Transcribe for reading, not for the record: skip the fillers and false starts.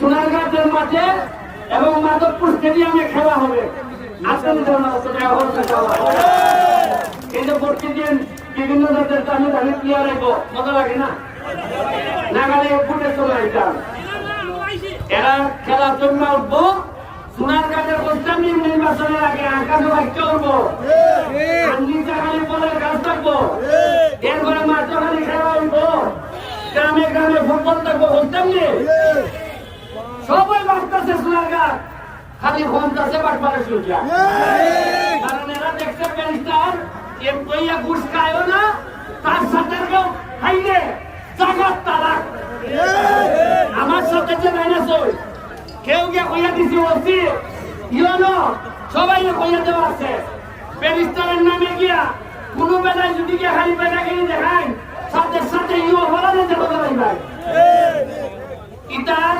সোনারগাঁওয়ের মাঠে এবং মাধবপুর স্টেডিয়ামে খেলা হবে। এই যে প্রতিদিন বিভিন্ন জাতের দামি দামি প্লেয়ার আইব, মজা লাগে না? নাগালে ফুটে চলে এটা এরা খেলার জন্য উঠবো। সোনারগাঁওয়ের পশ্চিম নির্বাচনের আগে আকাশে বাক্য উঠবো, জাগালি বলের কাজ থাকবো, এরপরে মাঠখালি খেলা উঠবো, গ্রামে গ্রামে ফুটবল থাকবো। বুঝতাম নি সবাই বাড়তেছে সোনারগাঁ, খালি ঘুমতেছে বাটপাড়া শুনছিলাম। কারণ এরা দেখছে ব্যারিস্টার এম কইয়া ঘুষ খায়ও না, তার সাথে কেউ খাইলে জাগাত তালাক। আমার সাথে যে মাইনাস হই কেউ কে কইয়া দিছি ওসি ইয়নো সবাই কইয়া দেওয়া আছে। ব্যারিস্টারের নামে গিয়া কোনো বেলায় যদি গিয়া খালি বেটা কিনে দেখায় সাথে সাথে ইও বলা যেতে পারে ভাই। ইতার